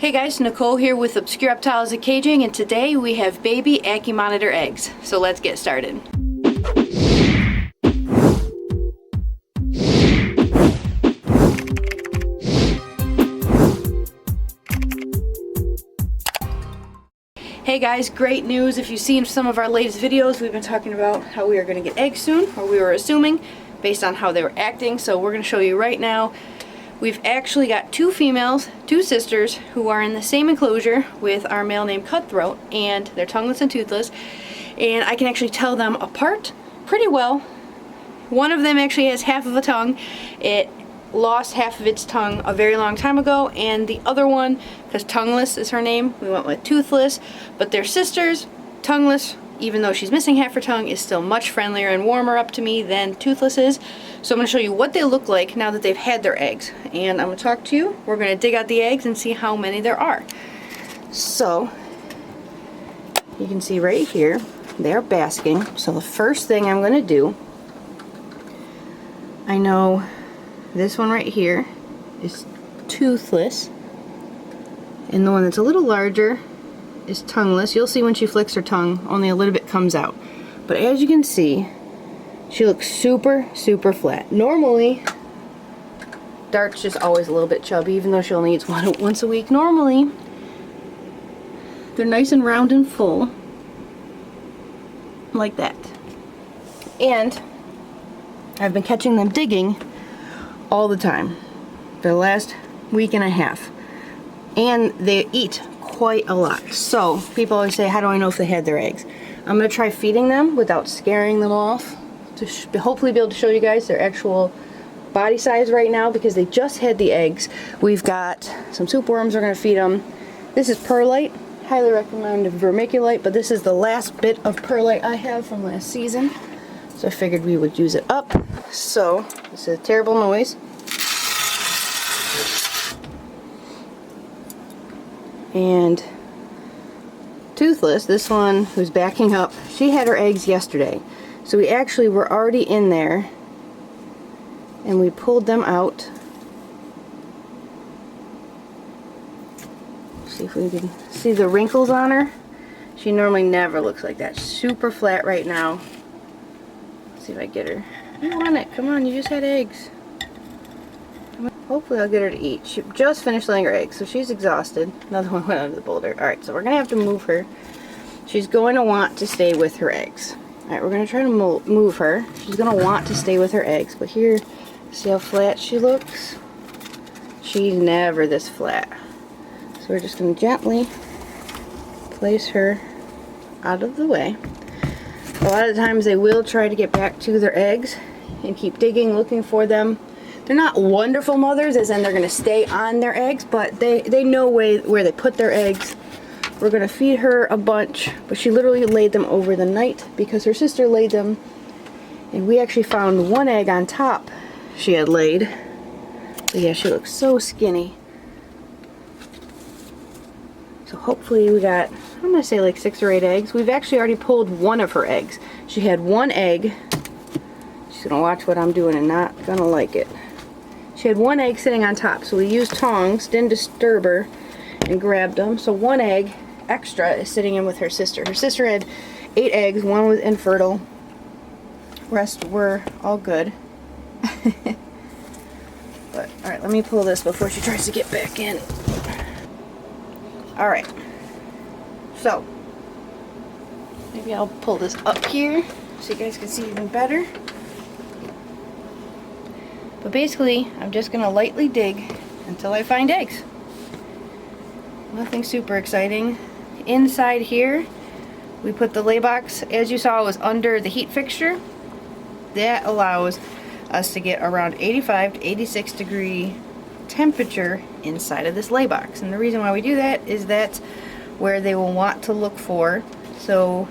Hey guys, Nicole here with Obscure Reptiles and Caging, and today we have baby Ackie monitor eggs. So let's get started. Hey guys, great news. If you've seen some of our latest videos, we've been talking about how we are going to get eggs soon, or we were assuming, based on how they were acting. So we're going to show you right now. We've actually got two females, two sisters, who are in the same enclosure with our male named Cutthroat, and they're tongueless and toothless, and I can actually tell them apart pretty well. One of them actually has half of a tongue. It lost half of its tongue a very long time ago, and the other one, because Tongueless is her name, we went with Toothless, but they're sisters. Tongueless, even though she's missing half her tongue, is still much friendlier and warmer up to me than Toothless is. So I'm going to show you what they look like now that they've had their eggs. And I'm going to talk to you. We're going to dig out the eggs and see how many there are. So, you can see right here, they're basking. So the first thing I'm going to do, I know this one right here is Toothless. And the one that's a little larger is Tongueless. You'll see when she flicks her tongue, only a little bit comes out. But as you can see, she looks super, super flat. Normally, Dark's just always a little bit chubby, even though she only eats once a week. Normally, they're nice and round and full, like that. And I've been catching them digging all the time for the last week and a half. And they eat quite a lot. So people always say, how do I know if they had their eggs? I'm going to try feeding them without scaring them off to hopefully be able to show you guys their actual body size right now, because they just had the eggs. We've got some soup worms we're going to feed them. This is perlite. Highly recommend vermiculite, but this is the last bit of perlite I have from last season. So I figured we would use it up. So this is a terrible noise. And Toothless, this one who's backing up, she had her eggs yesterday. So we actually were already in there and we pulled them out. See if we can see the wrinkles on her. She normally never looks like that. Super flat right now. Let's see if I get her. You want it? Come on, you just had eggs. Hopefully I'll get her to eat. She just finished laying her eggs, so she's exhausted. Another one went under the boulder. Alright, so we're going to have to move her. She's going to want to stay with her eggs. Alright, we're going to try to move her. She's going to want to stay with her eggs, but here, see how flat she looks? She's never this flat. So we're just going to gently place her out of the way. A lot of times they will try to get back to their eggs and keep digging, looking for them. They're not wonderful mothers, as in they're going to stay on their eggs, but they know where they put their eggs. We're going to feed her a bunch, but she literally laid them over the night because her sister laid them, and we actually found one egg on top she had laid. But yeah, she looks so skinny. So hopefully we got, I'm going to say like 6 or 8 eggs. We've actually already pulled one of her eggs. She had one egg. She's going to watch what I'm doing and not going to like it. She had one egg sitting on top, so we used tongs, didn't disturb her, and grabbed them. So one egg extra is sitting in with her sister. Her sister had 8 eggs, one was infertile. Rest were all good. But, alright, let me pull this before she tries to get back in. Alright. So, maybe I'll pull this up here so you guys can see even better. But basically, I'm just going to lightly dig until I find eggs. Nothing super exciting. Inside here, we put the lay box. As you saw, it was under the heat fixture. That allows us to get around 85 to 86 degree temperature inside of this lay box. And the reason why we do that is that's where they will want to look for. So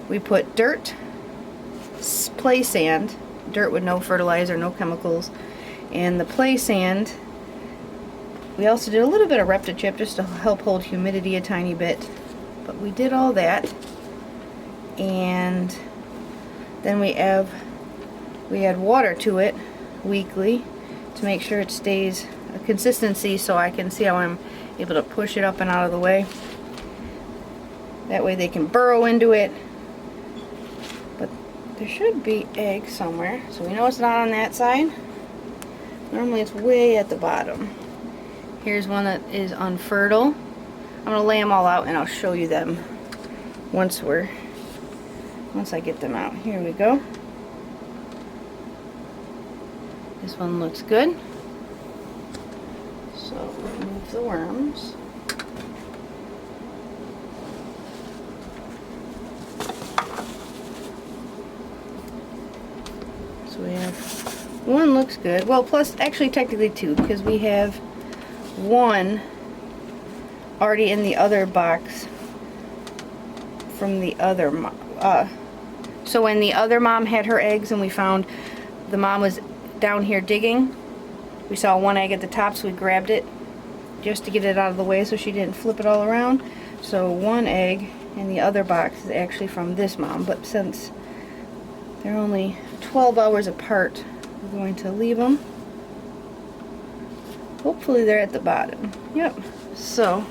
we put dirt, play sand, dirt with no fertilizer, no chemicals, and the play sand. We also did a little bit of Reptichip just to help hold humidity a tiny bit, but we did all that. And then we add water to it weekly to make sure it stays a consistency, so I can see how I'm able to push it up and out of the way. That way they can burrow into it. But there should be eggs somewhere, so we know it's not on that side. Normally it's way at the bottom. Here's one that is unfertile. I'm gonna lay them all out and I'll show you them once I get them out. Here we go. This one looks good. So remove the worms. So we have one looks good. Well, plus actually technically two, because we have one already in the other box from the other so when the other mom had her eggs and we found the mom was down here digging, we saw one egg at the top, so we grabbed it just to get it out of the way so she didn't flip it all around. So one egg in the other box is actually from this mom, but since they're only 12 hours apart, we're going to leave them. Hopefully they're at the bottom. Yep. So,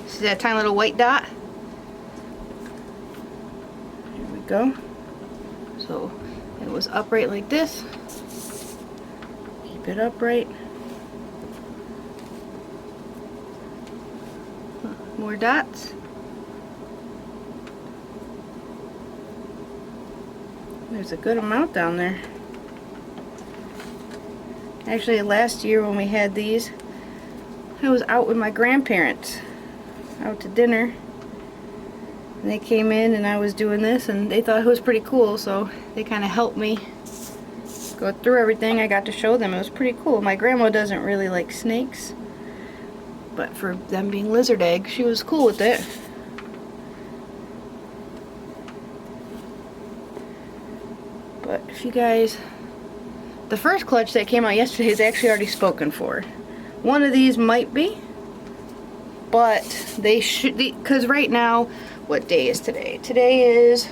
see that tiny little white dot? Here we go. So, it was upright like this. Keep it upright. More dots. There's a good amount down there. Actually, last year when we had these, I was out with my grandparents, out to dinner, and they came in and I was doing this and they thought it was pretty cool, so they kind of helped me go through everything. I got to show them. It was pretty cool. My grandma doesn't really like snakes, but for them being lizard eggs, she was cool with it. But if you guys, the first clutch that came out yesterday is actually already spoken for. One of these might be, but they should be, because right now, what day is today? Today is,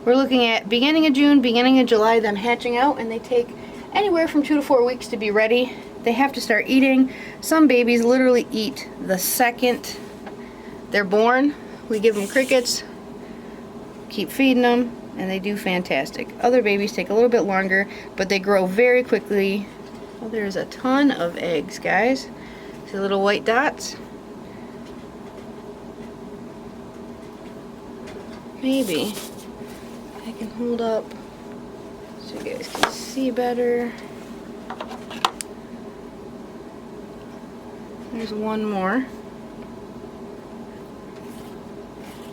we're looking at beginning of June, beginning of July, them hatching out, and they take anywhere from 2 to 4 weeks to be ready. They have to start eating. Some babies literally eat the second they're born. We give them crickets, keep feeding them, and they do fantastic. Other babies take a little bit longer, but they grow very quickly. Well, there's a ton of eggs, guys. See the little white dots? Maybe I can hold up so you guys can see better. There's one more.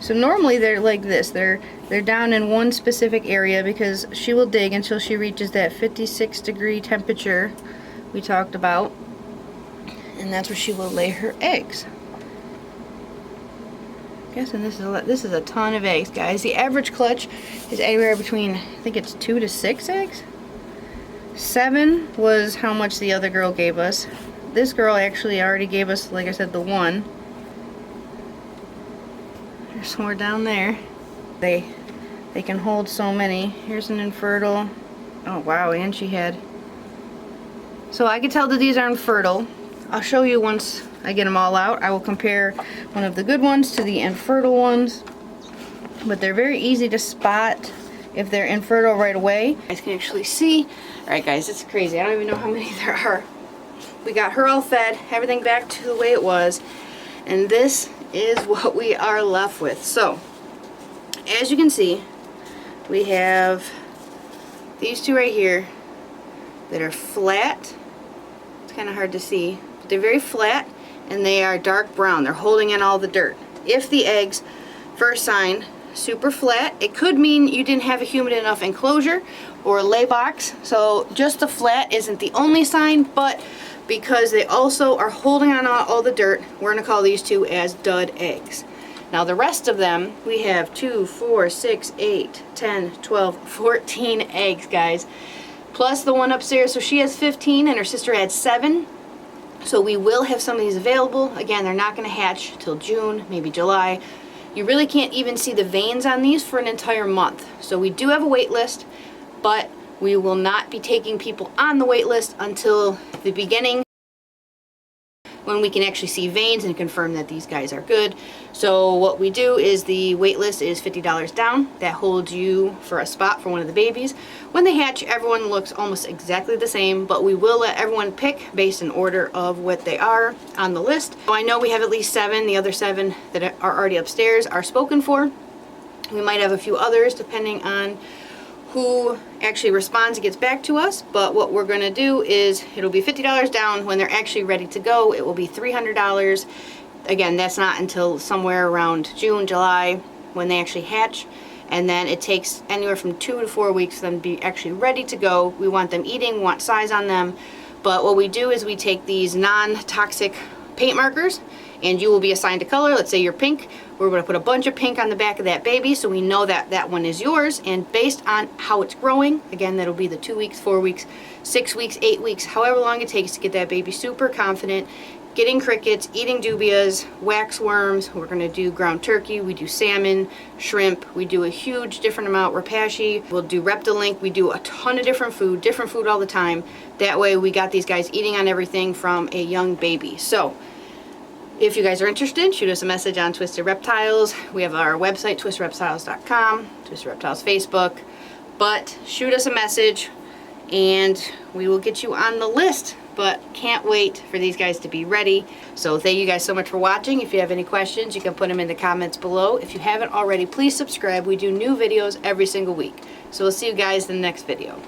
So normally they're like this. They're down in one specific area because she will dig until she reaches that 56-degree temperature we talked about, and that's where she will lay her eggs. I'm guessing this is a ton of eggs, guys. The average clutch is anywhere between, I think it's 2 to 6 eggs. 7 was how much the other girl gave us. This girl actually already gave us, like I said, the 1. There's more down there. They can hold so many. Here's an infertile. Oh wow, and she had. So I can tell that these are infertile. I'll show you once I get them all out. I will compare one of the good ones to the infertile ones. But they're very easy to spot if they're infertile right away. You guys can actually see. Alright guys, it's crazy. I don't even know how many there are. We got her all fed, everything back to the way it was. And this is what we are left with. So, as you can see, we have these two right here that are flat. It's kind of hard to see, but they're very flat and they are dark brown. They're holding in all the dirt. If the eggs, first sign, super flat, it could mean you didn't have a humid enough enclosure or lay box. So just the flat isn't the only sign, but because they also are holding on all the dirt, we're going to call these two as dud eggs. Now the rest of them, we have 2, 4, 6, 8, 10, 12, 14 eggs, guys. Plus the one upstairs, so she has 15 and her sister had 7. So we will have some of these available. Again, they're not going to hatch till June, maybe July. You really can't even see the veins on these for an entire month. So we do have a wait list, but we will not be taking people on the wait list until the beginning, when when we can actually see veins and confirm that these guys are good. So what we do is the wait list is $50 down. That holds you for a spot for one of the babies. When they hatch, everyone looks almost exactly the same, but we will let everyone pick based in order of what they are on the list. So I know we have at least 7. The other 7 that are already upstairs are spoken for. We might have a few others depending on who actually responds and gets back to us, but what we're going to do is it'll be $50 down. When they're actually ready to go, it will be $300. Again, that's not until somewhere around June, July when they actually hatch, and then it takes anywhere from 2 to 4 weeks for them to be actually ready to go. We want them eating, we want size on them, but what we do is we take these non-toxic paint markers and you will be assigned a color. Let's say you're pink. We're going to put a bunch of pink on the back of that baby so we know that that one is yours, and based on how it's growing, again, that'll be the 2 weeks, 4 weeks, 6 weeks, 8 weeks, however long it takes to get that baby super confident, getting crickets, eating dubias, wax worms. We're going to do ground turkey, we do salmon, shrimp, we do a huge different amount, rapashi, we'll do Reptilink, we do a ton of different food all the time. That way we got these guys eating on everything from a young baby. So if you guys are interested, shoot us a message on Twisted Reptiles. We have our website, twistedreptiles.com, Twisted Reptiles Facebook. But shoot us a message and we will get you on the list. But can't wait for these guys to be ready. So thank you guys so much for watching. If you have any questions, you can put them in the comments below. If you haven't already, please subscribe. We do new videos every single week. So we'll see you guys in the next video.